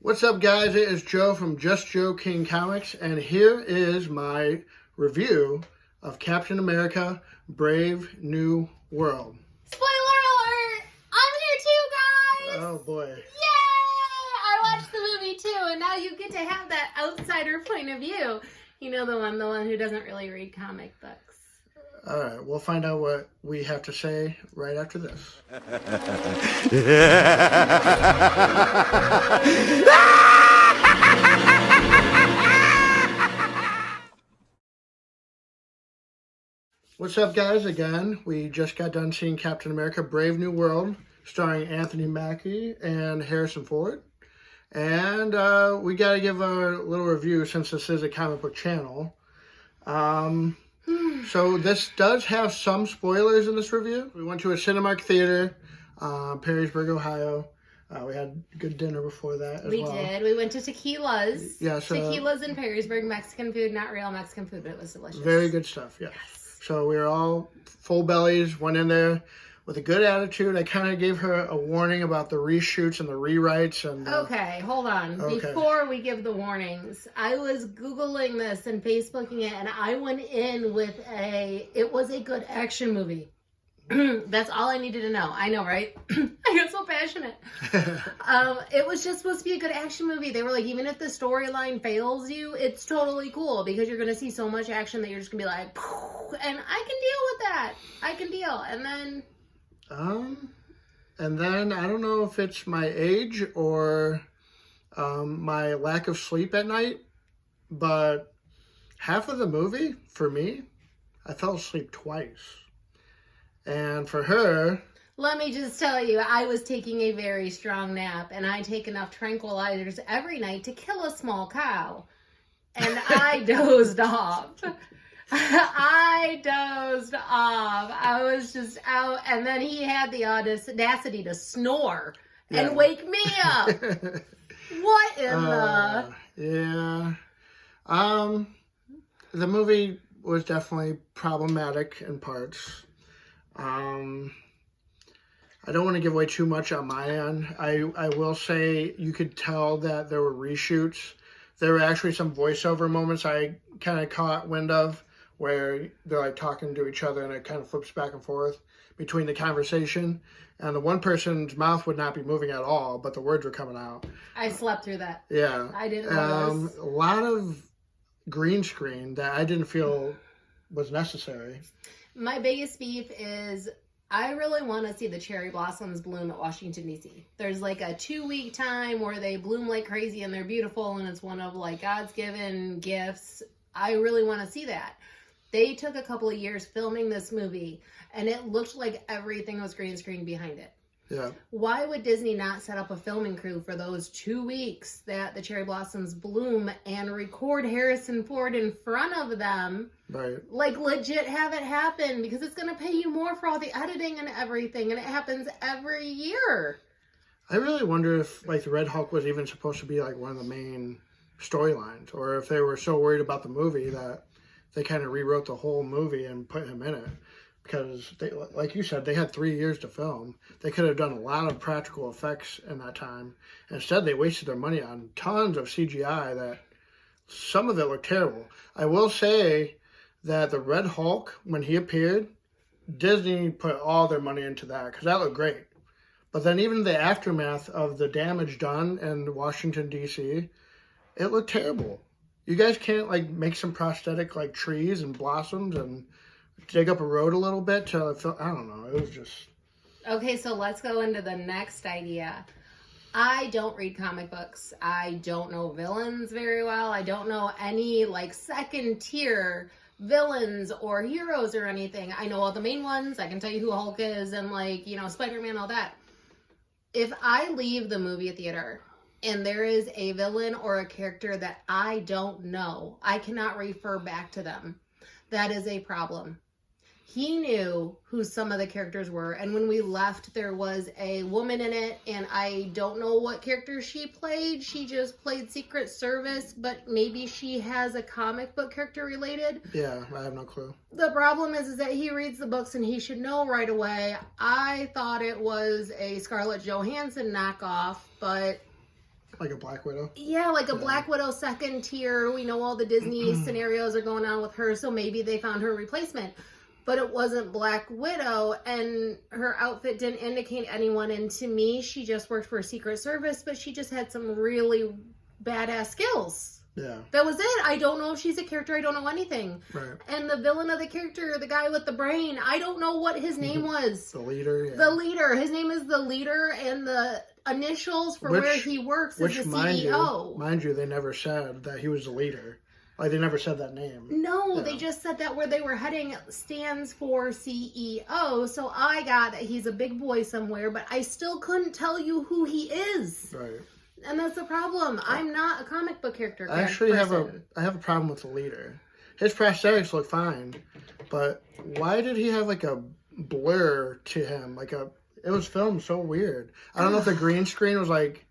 What's up, guys? It is Joe from Justjoekingcomics, and here is my review of Captain America: Brave New World. Spoiler alert! I'm here too, guys! Oh boy. Yay! I watched the movie too, and now you get to have that outsider point of view. You know, the one who doesn't really read comic books. All right, we'll find out what we have to say right after this. What's up, guys? Again, we just got done seeing Captain America: Brave New World, starring Anthony Mackie and Harrison Ford. And we got to give a little review since this is a comic book channel. So this does have some spoilers in this review. We went to a Cinemark theater, Perrysburg, Ohio. We had good dinner before that as well. We did. We went to Tequila's. Yes. Tequila's in Perrysburg. Mexican food, not real Mexican food, but it was delicious. Very good stuff, yes. So we were all full bellies, went in there with a good attitude. I kind of gave her a warning about the reshoots and the rewrites. And okay, hold on. Okay. Before we give the warnings, I was Googling this and Facebooking it, and I went in with it was a good action movie. That's all I needed to know. I know, right? I get so passionate. It was just supposed to be a good action movie. They were like, even if the storyline fails you, it's totally cool because you're going to see so much action that you're just going to be like, and I can deal with that. I can deal. And then I don't know if it's my age or my lack of sleep at night, but half of the movie, for me, I fell asleep twice. And for her... Let me just tell you, I was taking a very strong nap, and I take enough tranquilizers every night to kill a small cow. And I dozed off. I was just out, and then he had the audacity to snore and wake me up. What in the... Yeah. The movie was definitely problematic in parts. I don't want to give away too much on my end. I will say you could tell that there were reshoots. There were actually some voiceover moments I kind of caught wind of where they're like talking to each other and it kind of flips back and forth between the conversation. And the one person's mouth would not be moving at all, but the words were coming out. I slept through that. Yeah. I didn't know a lot of green screen that I didn't feel was necessary. My biggest beef is I really want to see the cherry blossoms bloom at Washington, D.C. There's like a 2-week time where they bloom like crazy and they're beautiful and it's one of like God's given gifts. I really want to see that. They took a couple of years filming this movie and it looked like everything was green screen behind it. Yeah. Why would Disney not set up a filming crew for those 2 weeks that the cherry blossoms bloom and record Harrison Ford in front of them? Right. Like legit have it happen because it's going to pay you more for all the editing and everything, and it happens every year. I really wonder if like the Red Hulk was even supposed to be like one of the main storylines, or if they were so worried about the movie that they kind of rewrote the whole movie and put him in it. Because, they, like you said, they had 3 years to film. They could have done a lot of practical effects in that time. Instead, they wasted their money on tons of CGI that some of it looked terrible. I will say that the Red Hulk, when he appeared, Disney put all their money into that because that looked great. But then even the aftermath of the damage done in Washington, D.C., it looked terrible. You guys can't like make some prosthetic like trees and blossoms and dig up a road a little bit till it felt, I don't know, it was just... Okay, so let's go into the next idea. I don't read comic books. I don't know villains very well. I don't know any like second tier villains or heroes or anything. I know all the main ones. I can tell you who Hulk is and like, you know, Spider-Man, all that. If I leave the movie theater and there is a villain or a character that I don't know, I cannot refer back to them. That is a problem. He knew who some of the characters were, and when we left, there was a woman in it, and I don't know what character she played. She just played Secret Service, but maybe she has a comic book character related. Yeah, I have no clue. The problem is that he reads the books, and he should know right away. I thought it was a Scarlett Johansson knockoff, but Like a Black Widow? Yeah, like a Black Widow second tier. We know all the Disney scenarios are going on with her, so maybe they found her replacement. But it wasn't Black Widow, and her outfit didn't indicate anyone. And to me, she just worked for a Secret Service, but she just had some really badass skills. Yeah. That was it. I don't know if she's a character. I don't know anything. Right. And the villain of the character, the guy with the brain, I don't know what his name was. The leader, yeah. The leader. His name is the leader, and the initials for where he works is the CEO. Mind you, they never said that he was the leader. Like, they never said that name. No, they just said that where they were heading stands for CEO. So I got that he's a big boy somewhere, but I still couldn't tell you who he is. Right. And that's the problem. I'm not a comic book character. I actually have a problem with the leader. His prosthetics look fine, but why did he have like a blur to him? It was filmed so weird. I don't know if the green screen was like.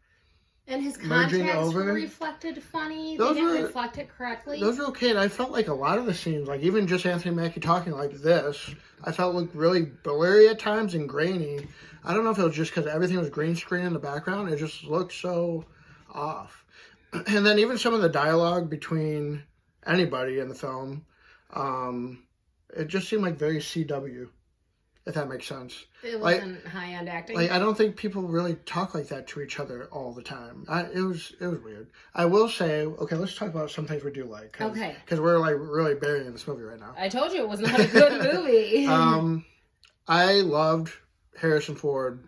And his merging contacts over. reflected funny. They didn't reflect it correctly. Those were okay. And I felt like a lot of the scenes, like even just Anthony Mackie talking like this, I felt looked really blurry at times and grainy. I don't know if it was just because everything was green screen in the background. It just looked so off. And then even some of the dialogue between anybody in the film, it just seemed like very CW, if that makes sense. It wasn't high-end acting. Like, I don't think people really talk like that to each other all the time. It was weird. I will say, okay, let's talk about some things we do like. Okay. Because we're like really burying this movie right now. I told you it was not a good movie. I loved Harrison Ford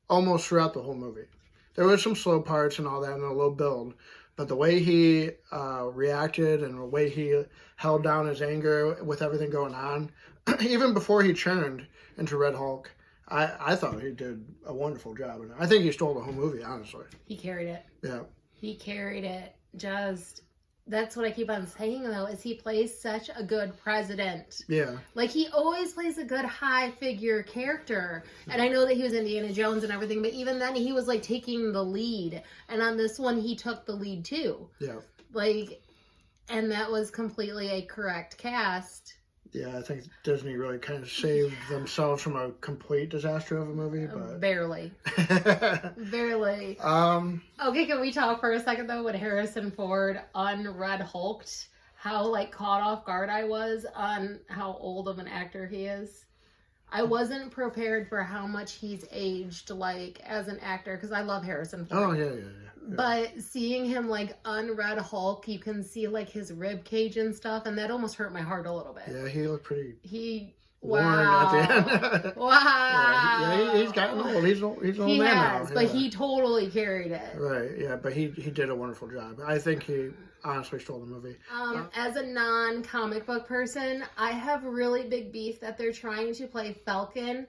almost throughout the whole movie. There was some slow parts and all that and a little build. But the way he reacted and the way he held down his anger with everything going on, even before he turned into Red Hulk, I thought he did a wonderful job. And I think he stole the whole movie, honestly. He carried it. Yeah. He carried it. That's what I keep on saying, though, is he plays such a good president. Yeah. Like, he always plays a good high-figure character. And I know that he was Indiana Jones and everything, but even then, he was, like, taking the lead. And on this one, he took the lead, too. Yeah. Like, and that was completely a correct cast. Yeah, I think Disney really kind of saved themselves from a complete disaster of a movie, but... Barely. Barely. Okay, can we talk for a second, though, when Harrison Ford unred Hulked, how, like, caught off guard I was on how old of an actor he is? I wasn't prepared for how much he's aged, like, as an actor, because I love Harrison Ford. Oh, yeah. But seeing him, like, unred Hulk, you can see, like, his rib cage and stuff, and that almost hurt my heart a little bit. Yeah, he looked pretty worn at the end. Wow. Yeah, he's gotten old. He's an old man now. But he totally carried it. Right, yeah, but he did a wonderful job. I think he honestly stole the movie. As a non-comic book person, I have really big beef that they're trying to play Falcon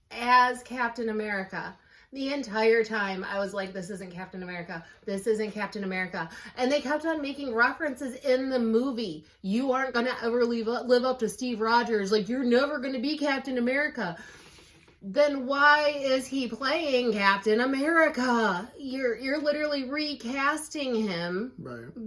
as Captain America. The entire time, I was like, this isn't Captain America. This isn't Captain America. And they kept on making references in the movie. You aren't going to ever live up to Steve Rogers. Like, you're never going to be Captain America. Then why is he playing Captain America? You're literally recasting him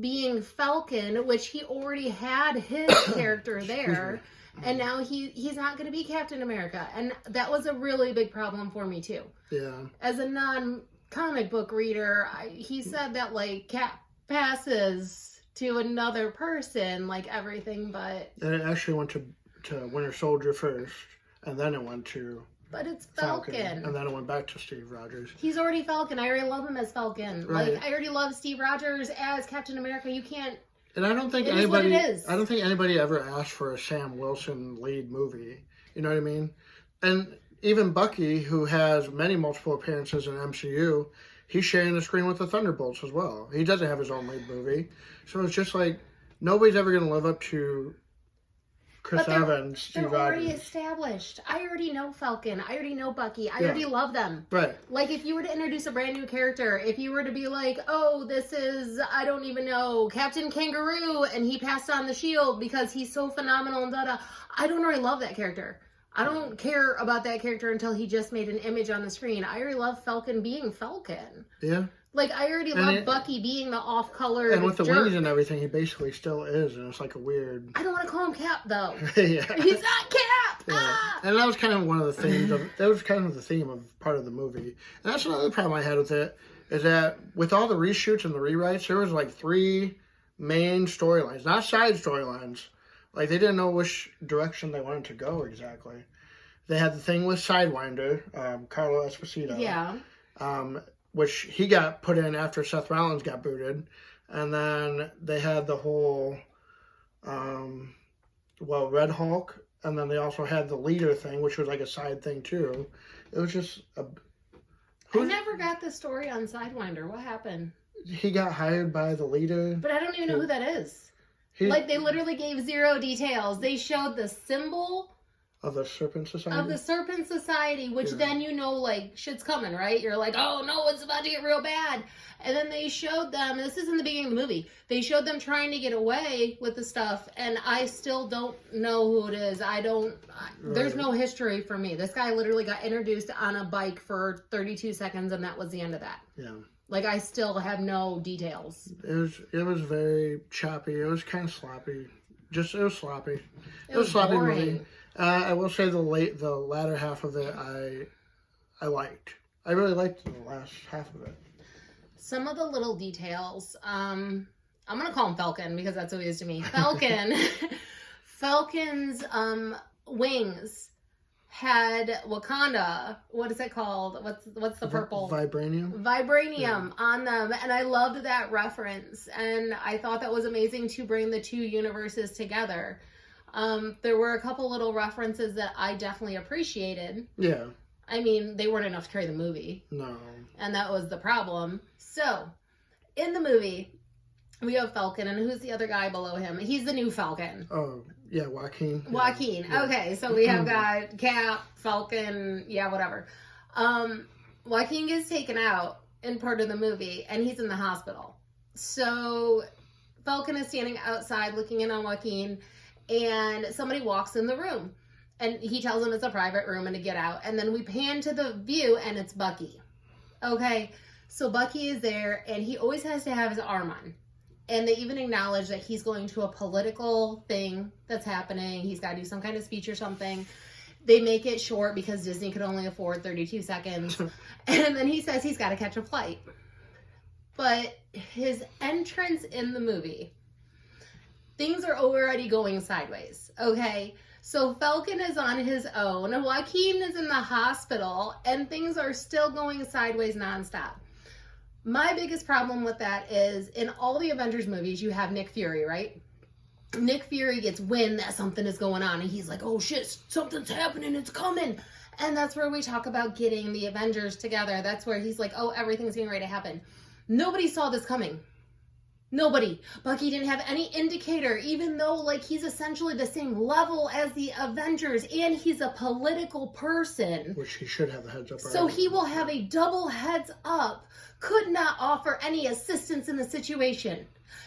being Falcon, which he already had his character there. And now he's not going to be Captain America. And that was a really big problem for me, too. Yeah. As a non-comic book reader, he said that, like, Cap passes to another person, like, everything, but... And it actually went to Winter Soldier first, and then it went to... But it's Falcon. And then it went back to Steve Rogers. He's already Falcon. I already love him as Falcon. Right. Like, I already love Steve Rogers as Captain America. You can't... And I don't think anybody ever asked for a Sam Wilson lead movie. You know what I mean? And even Bucky, who has multiple appearances in MCU, he's sharing the screen with the Thunderbolts as well. He doesn't have his own lead movie. So it's just like, nobody's ever going to live up to Chris Evans, Steve Rogers. They're already established. I already know Falcon. I already know Bucky. I already love them. Right. Like, if you were to introduce a brand new character, if you were to be like, oh, this is, I don't even know, Captain Kangaroo, and he passed on the shield because he's so phenomenal and da-da, I don't already love that character. I don't care about that character until he just made an image on the screen. I already love Falcon being Falcon. Yeah. Like, I already love Bucky being the off-color And with the jerk. wings and everything, he basically still is, and it's like a weird... I don't want to call him Cap, though. Yeah. He's not Cap! Yeah. Ah! And that was kind of one of the themes of... That was kind of the theme of part of the movie. And that's another problem I had with it. is that with all the reshoots and the rewrites, there was like 3 main storylines, not side storylines. Like, they didn't know which direction they wanted to go exactly. They had the thing with Sidewinder, Carlo Esposito. Yeah. Which he got put in after Seth Rollins got booted. And then they had the whole, Red Hulk. And then they also had the leader thing, which was like a side thing too. It was just I never got the story on Sidewinder. What happened? He got hired by the leader. But I don't even know who that is. Like, they literally gave 0 details. They showed the symbol of the Serpent Society? Of the Serpent Society, which then you know, like, shit's coming, right? You're like, oh no, it's about to get real bad. And then they showed them, this is in the beginning of the movie, they showed them trying to get away with the stuff, and I still don't know who it is. There's no history for me. This guy literally got introduced on a bike for 32 seconds, and that was the end of that. Yeah. Like, I still have no details. It was very choppy. It was kind of sloppy. It was sloppy. It was sloppy boring. movie. I will say the latter half of it I liked. I really liked the last half of it. Some of the little details, I'm going to call him Falcon because that's who he is to me. Falcon's wings had Wakanda, what is it called? What's the purple? Vibranium on them. And I loved that reference. And I thought that was amazing to bring the 2 universes together. There were a couple little references that I definitely appreciated. Yeah. I mean, they weren't enough to carry the movie. No. And that was the problem. So, in the movie, we have Falcon, and who's the other guy below him? He's the new Falcon. Oh, yeah, Joaquin. Joaquin. Yeah. Okay, so we have got Cap, Falcon, yeah, whatever. Joaquin gets taken out in part of the movie, and he's in the hospital. So, Falcon is standing outside looking in on Joaquin, and somebody walks in the room. And he tells him it's a private room and to get out. And then we pan to the view, and it's Bucky. Okay, so Bucky is there, and he always has to have his arm on. And they even acknowledge that he's going to a political thing that's happening. He's got to do some kind of speech or something. They make it short because Disney could only afford 32 seconds. And then he says he's got to catch a flight. But his entrance in the movie, things are already going sideways, okay? So Falcon is on his own, Joaquin is in the hospital, and things are still going sideways nonstop. My biggest problem with that is, in all the Avengers movies, you have Nick Fury, right? Nick Fury gets wind that something is going on, and he's like, oh shit, something's happening, it's coming. And that's where we talk about getting the Avengers together. That's where he's like, oh, everything's getting ready to happen. Nobody saw this coming. Nobody. Bucky didn't have any indicator, even though, like, he's essentially the same level as the Avengers, and he's a political person. Which he should have a heads up. So he will have a double heads up, could not offer any assistance in the situation.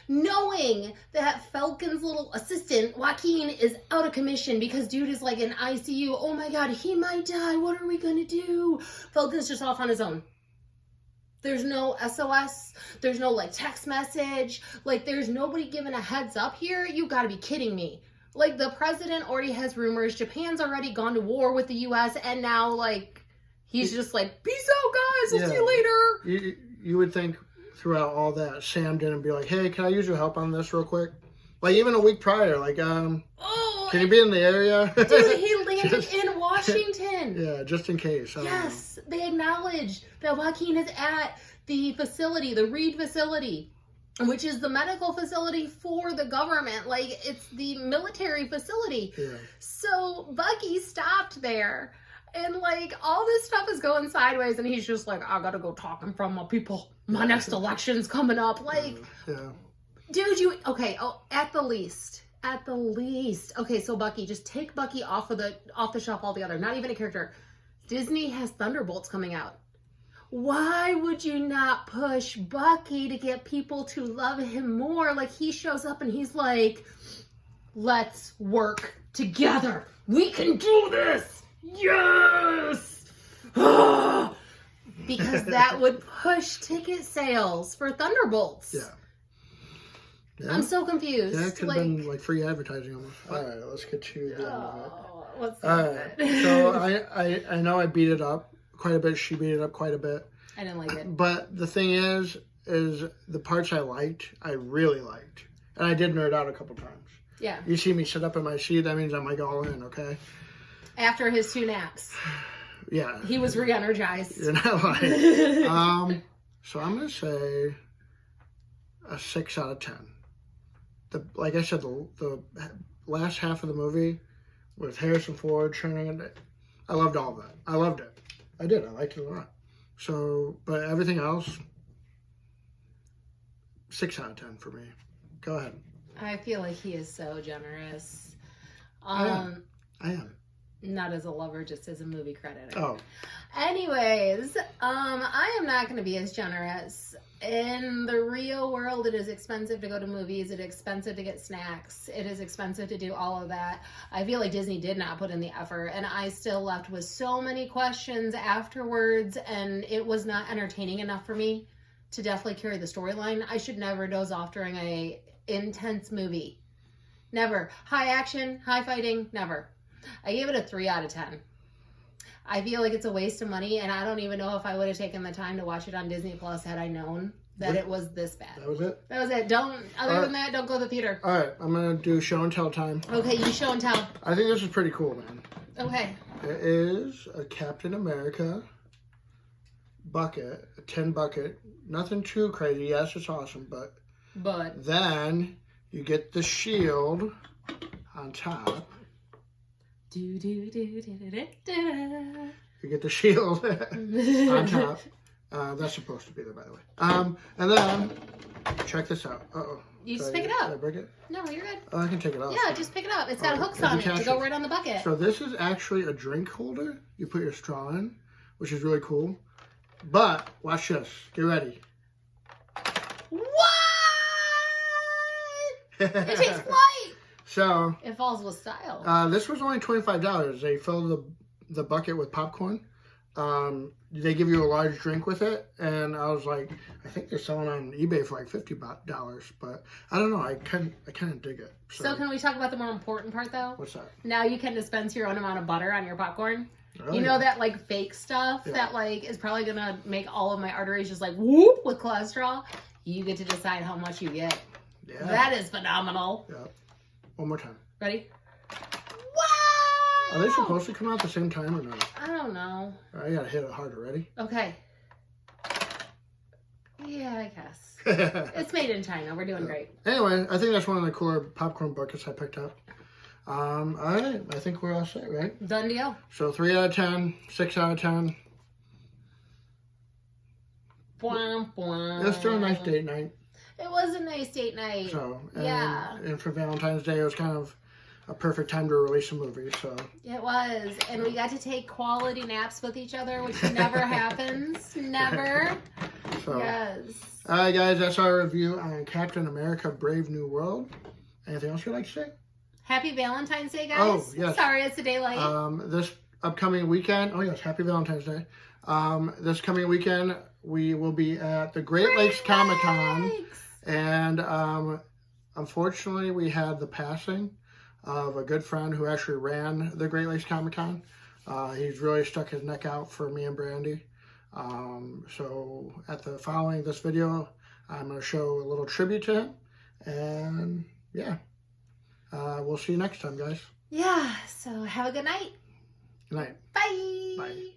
Knowing that Falcon's little assistant, Joaquin, is out of commission because dude is, like, in ICU. Oh my god, he might die. What are we gonna do? Falcon's just off on his own. There's no SOS. There's no, like, text message. Like, there's nobody giving a heads up here. You gotta be kidding me. Like, the president already has rumors. Japan's already gone to war with the U.S. And now, like, he's just like, peace out, guys. I'll see you later. You would think throughout all that, Sam didn't be like, hey, can I use your help on this real quick? Like, even a week prior, like, can you be in the area? Dude, he landed in Washington. Yeah, just in case. Yes, they acknowledge that Joaquin is at the facility, the Reed facility, which is the medical facility for the government. Like, it's the military facility. Yeah. So Bucky stopped there. And, like, all this stuff is going sideways, and he's just like, I gotta go talk in front of my people. My next election's coming up. Like, dude, at the least. Okay, so Bucky, just take Bucky off the shelf altogether. Not even a character. Disney has Thunderbolts coming out. Why would you not push Bucky to get people to love him more? Like, he shows up and he's like, let's work together. We can do this. Yes! Because that would push ticket sales for Thunderbolts. Yeah. I'm so confused. Yeah, it could have been like free advertising almost. All right, let's get to the end of it. What's All right, so I know I beat it up quite a bit. She beat it up quite a bit. I didn't like it. But the thing is the parts I liked, I really liked. And I did nerd out a couple times. Yeah. You see me sit up in my seat, that means I'm like all in, okay? After his 2 naps. Yeah. He was re-energized. You're not lying. So I'm going to say a 6 out of 10. Like I said, the last half of the movie with Harrison Ford turning it, I loved all of that. I loved it. I did. I liked it a lot. So, but everything else, 6 out of 10 for me. Go ahead. I feel like he is so generous. I am. Not as a lover, just as a movie creditor. Oh. Anyways, I am not going to be as generous. In the real world, it is expensive to go to movies. It is expensive to get snacks. It is expensive to do all of that. I feel like Disney did not put in the effort, and I still left with so many questions afterwards, and it was not entertaining enough for me to definitely carry the storyline. I should never doze off during a intense movie. Never. High action, high fighting, never. I gave it a 3 out of 10. I feel like it's a waste of money, and I don't even know if I would have taken the time to watch it on Disney Plus had I known that it was this bad. That was it? That was it. Other than that, don't go to the theater. All right, I'm going to do show and tell time. Okay, you show and tell. I think this is pretty cool, man. Okay. It is a Captain America bucket, a tin bucket. Nothing too crazy. Yes, it's awesome, but then you get the shield on top. You get the shield on top. That's supposed to be there, by the way. And then, check this out. Uh-oh. You just pick it up. Did I break it? No, you're good. Oh, I can take it off. Yeah, just pick it up. It's got hooks on it to go right on the bucket. So this is actually a drink holder. You put your straw in, which is really cool. But, watch this. Get ready. What? It takes flight. So it falls with style. This was only $25. They filled the bucket with popcorn. They give you a large drink with it, and I was like, I think they're selling on eBay for like $50, but I don't know. I kind of dig it. So can we talk about the more important part though? What's that? Now you can dispense your own amount of butter on your popcorn. Oh, you know that like fake stuff that like is probably gonna make all of my arteries just like whoop with cholesterol. You get to decide how much you get. Yeah. That is phenomenal. Yeah. One more time. Ready? Wow! Are they supposed to come out at the same time or not? I don't know. I gotta hit it harder. Ready? Okay. Yeah, I guess. It's made in China. We're doing great. Anyway, I think that's one of the cooler popcorn buckets I picked up. All right. I think we're all set, right? Done deal. So 3 out of 10, 6 out of 10. Bwah, bwah. It's still a nice date night. It was a nice date night. So, yeah. And for Valentine's Day, it was kind of a perfect time to release a movie. So it was, and we got to take quality naps with each other, which never happens. Never. So, yes. All right, guys, that's our review on Captain America: Brave New World. Anything else you'd like to say? Happy Valentine's Day, guys. Oh, yes. Sorry, it's a day late. This upcoming weekend. Oh yes, Happy Valentine's Day. This coming weekend, we will be at the Great Lakes Comic Con. And unfortunately, we had the passing of a good friend who actually ran the Great Lakes Comic Con. He's really stuck his neck out for me and Brandy. So following this video, I'm going to show a little tribute to him. And yeah, we'll see you next time, guys. Yeah, so have a good night. Good night. Bye. Bye.